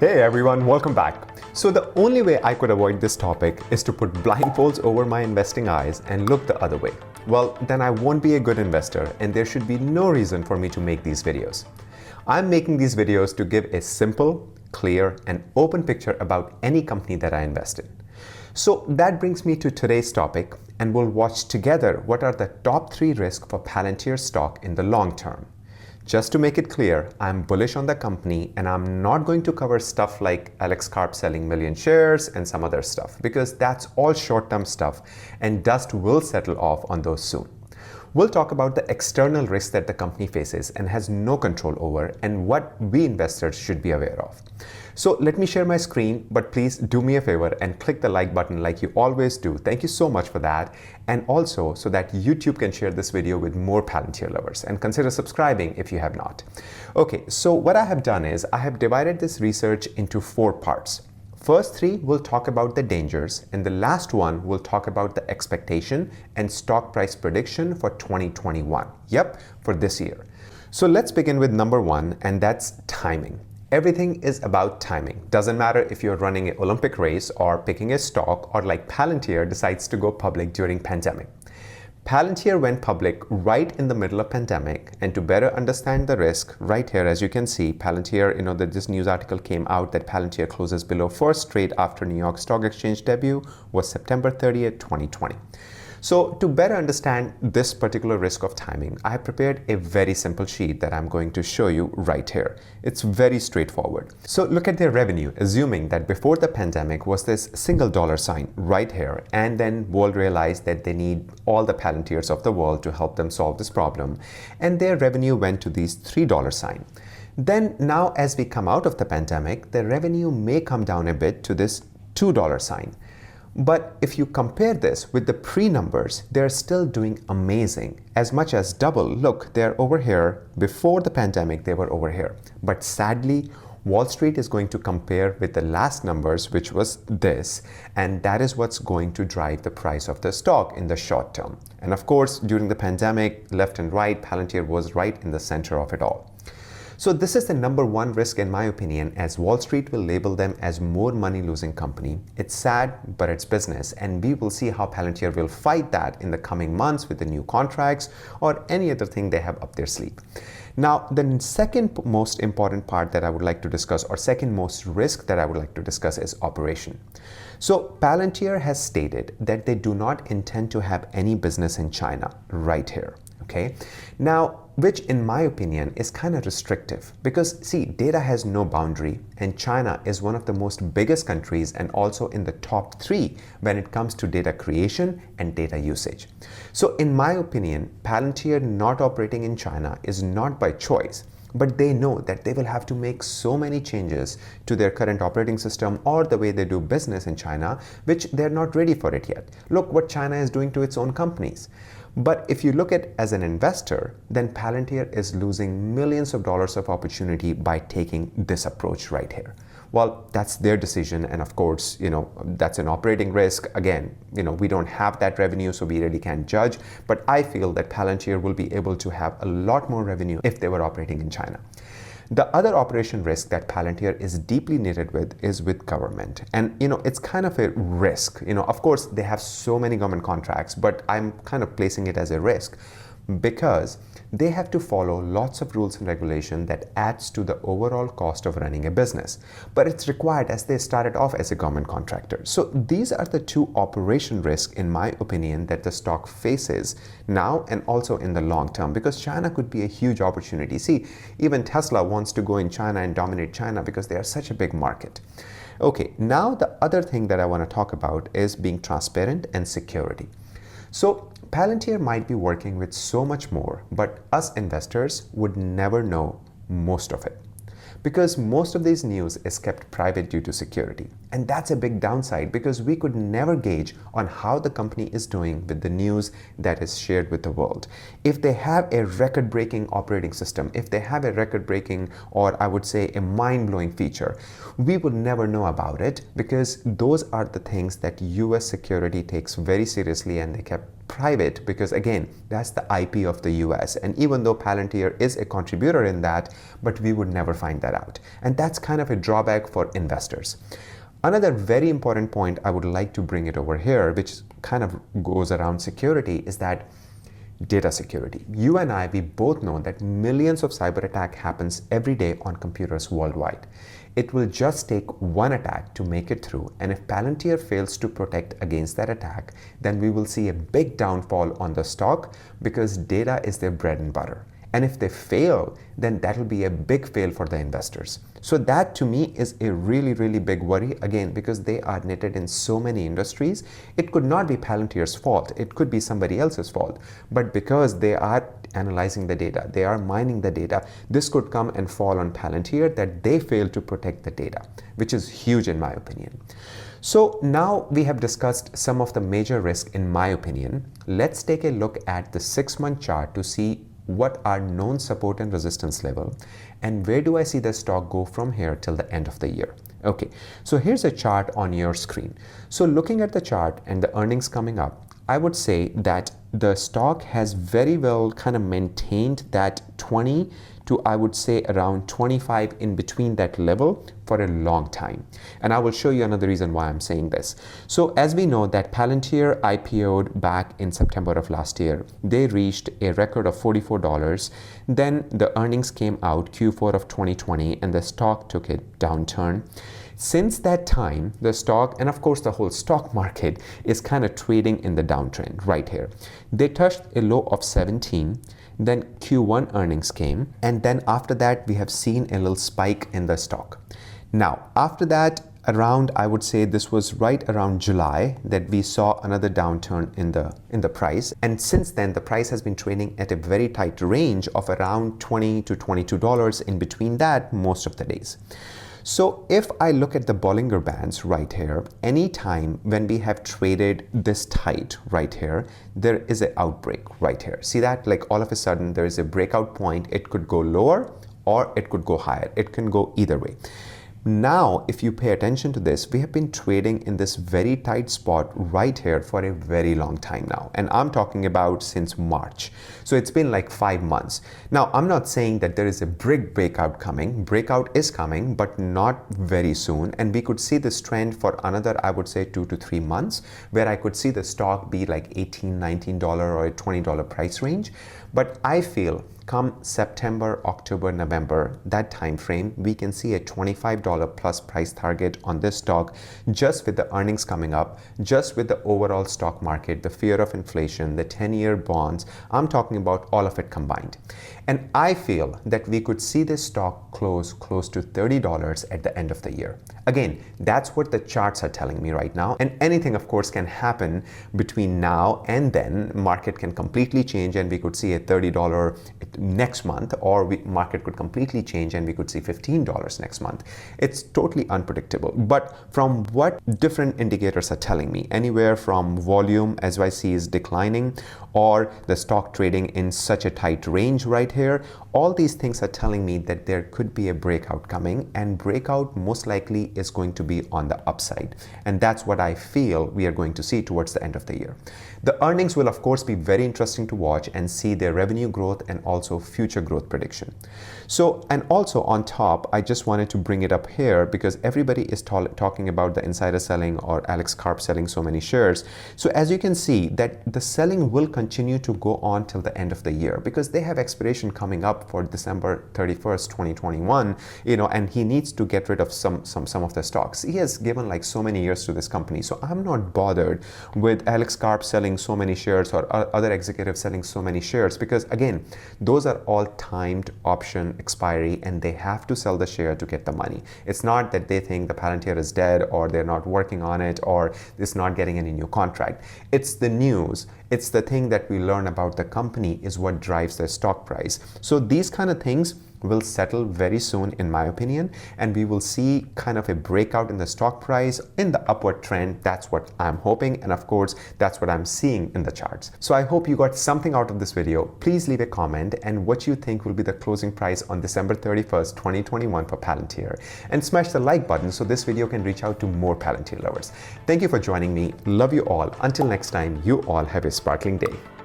Hey everyone, welcome back. So the only way I could avoid this topic is to put blindfolds over my investing eyes and look the other way. Well, then I won't be a good investor and there should be no reason for me to make these videos. I'm making these videos to give a simple, clear, and open picture about any company that I invest in. So that brings me to today's topic, and we'll watch together what are the top 3 risks for Palantir stock in the long term. Just to make it clear, I'm bullish on the company and I'm not going to cover stuff like Alex Karp selling million shares and some other stuff because that's all short-term stuff and dust will settle off on those soon. We'll talk about the external risks that the company faces and has no control over and what we investors should be aware of. So let me share my screen, but please do me a favor and click the like button like you always do. Thank you so much for that. And also so that YouTube can share this video with more Palantir lovers, and consider subscribing if you have not. Okay, so what I have done is I have divided this research into 4 parts. First 3 will talk about the dangers, and the last one will talk about the expectation and stock price prediction for 2021. Yep, for this year. So let's begin with number 1, and that's timing. Everything is about timing. Doesn't matter if you're running an Olympic race or picking a stock, or like Palantir decides to go public during pandemic. Palantir went public right in the middle of pandemic, and to better understand the risk, right here as you can see, Palantir, this news article came out that Palantir closes below first trade after New York Stock Exchange debut was September 30th, 2020. So to better understand this particular risk of timing, I have prepared a very simple sheet that I'm going to show you right here. It's very straightforward. So look at their revenue, assuming that before the pandemic was this single dollar sign right here, and then world realized that they need all the Palantirs of the world to help them solve this problem, and their revenue went to these $3 sign. Then now as we come out of the pandemic, the revenue may come down a bit to this $2 sign. But if you compare this with the pre-numbers, they're still doing amazing, as much as double. Look, they're over here. Before the pandemic, they were over here. But sadly, Wall Street is going to compare with the last numbers, which was this, and that is what's going to drive the price of the stock in the short term. And of course, during the pandemic, left and right, Palantir was right in the center of it all. So this is the number 1 risk in my opinion, as Wall Street will label them as more money losing company. It's sad, but it's business, and we will see how Palantir will fight that in the coming months with the new contracts or any other thing they have up their sleeve. Now, the second most important part that I would like to discuss, or second most risk that I would like to discuss, is operation. So Palantir has stated that they do not intend to have any business in China right here. Okay, now, which in my opinion is kind of restrictive because see, data has no boundary, and China is one of the most biggest countries and also in the top 3 when it comes to data creation and data usage. So in my opinion, Palantir not operating in China is not by choice, but they know that they will have to make so many changes to their current operating system or the way they do business in China, which they're not ready for it yet. Look what China is doing to its own companies. But if you look at as an investor, then Palantir is losing millions of dollars of opportunity by taking this approach right here. Well, that's their decision, and of course, that's an operating risk. Again, we don't have that revenue, so we really can't judge, but I feel that Palantir will be able to have a lot more revenue if they were operating in China. The other operation risk that Palantir is deeply knitted with is with government. And it's kind of a risk. Of course, they have so many government contracts, but I'm kind of placing it as a risk because they have to follow lots of rules and regulation that adds to the overall cost of running a business. But it's required as they started off as a government contractor. So these are the 2 operation risks, in my opinion, that the stock faces now and also in the long term, because China could be a huge opportunity. See, even Tesla wants to go in China and dominate China because they are such a big market. Okay, now the other thing that I want to talk about is being transparent and security. So Palantir might be working with so much more, but us investors would never know most of it because most of these news is kept private due to security. And that's a big downside because we could never gauge on how the company is doing with the news that is shared with the world. If they have a record-breaking operating system, if they have a record-breaking, or I would say a mind-blowing feature, we would never know about it because those are the things that US security takes very seriously and they kept private because again, that's the IP of the US. And even though Palantir is a contributor in that, but we would never find that out. And that's kind of a drawback for investors. Another very important point I would like to bring it over here, which kind of goes around security, is that data security. You and I, we both know that millions of cyber attack happens every day on computers worldwide. It will just take one attack to make it through, and if Palantir fails to protect against that attack, then we will see a big downfall on the stock because data is their bread and butter. And if they fail, then that will be a big fail for the investors. So that to me is a really, really big worry, again, because they are knitted in so many industries. It could not be Palantir's fault. It could be somebody else's fault. But because they are analyzing the data, they are mining the data, this could come and fall on Palantir that they fail to protect the data, which is huge in my opinion. So now we have discussed some of the major risks in my opinion. Let's take a look at the 6-month chart to see what are known support and resistance level, and where do I see the stock go from here till the end of the year. Okay, so here's a chart on your screen. So looking at the chart and the earnings coming up, I would say that the stock has very well kind of maintained that 20 to I would say around 25 in between that level for a long time. And I will show you another reason why I'm saying this. So as we know that Palantir IPO'd back in September of last year, they reached a record of $44. Then the earnings came out Q4 of 2020 and the stock took a downturn. Since that time, the stock, and of course the whole stock market, is kind of trading in the downtrend right here. They touched a low of 17, then Q1 earnings came, and then after that we have seen a little spike in the stock. Now, after that, around, I would say this was right around July that we saw another downturn in the price. And since then, the price has been trading at a very tight range of around $20 to $22 in between that most of the days. So if I look at the Bollinger Bands right here, anytime when we have traded this tight right here, there is an outbreak right here. See that? Like all of a sudden there is a breakout point. It could go lower or it could go higher. It can go either way. Now, if you pay attention to this, we have been trading in this very tight spot right here for a very long time now. And I'm talking about since March. So it's been like 5 months. Now, I'm not saying that there is a big breakout coming. Breakout is coming, but not very soon. And we could see this trend for another, I would say 2 to 3 months, where I could see the stock be like $18, $19 or a $20 price range. But I feel come September, October, November, that time frame, we can see a $25 plus price target on this stock just with the earnings coming up, just with the overall stock market, the fear of inflation, the 10-year bonds. I'm talking about all of it combined. And I feel that we could see this stock close to $30 at the end of the year. Again, that's what the charts are telling me right now. And anything, of course, can happen between now and then. Market can completely change and we could see a $30 next month, or market could completely change and we could see $15 next month. It's totally unpredictable. But from what different indicators are telling me, anywhere from volume SYC is declining, or the stock trading in such a tight range right here, all these things are telling me that there could be a breakout coming, and breakout most likely is going to be on the upside. And that's what I feel we are going to see towards the end of the year. The earnings will of course be very interesting to watch and see their revenue growth and also future growth prediction. So, and also on top, I just wanted to bring it up here because everybody is talking about the insider selling or Alex Karp selling so many shares. So as you can see that the selling will continue to go on till the end of the year because they have expiration coming up for December 31st, 2021, and he needs to get rid of some of the stocks. He has given like so many years to this company. So I'm not bothered with Alex Karp selling so many shares or other executives selling so many shares because again, those are all timed option expiry and they have to sell the share to get the money. It's not that they think the Palantir is dead or they're not working on it or it's not getting any new contract. It's the news. It's the thing that we learn about the company is what drives their stock price. So these kind of things will settle very soon, in my opinion, and we will see kind of a breakout in the stock price in the upward trend. That's what I'm hoping, and of course, that's what I'm seeing in the charts. So I hope you got something out of this video. Please leave a comment and what you think will be the closing price on December 31st, 2021 for Palantir, and smash the like button so this video can reach out to more Palantir lovers. Thank you for joining me. Love you all. Until next time, you all have a sparkling day.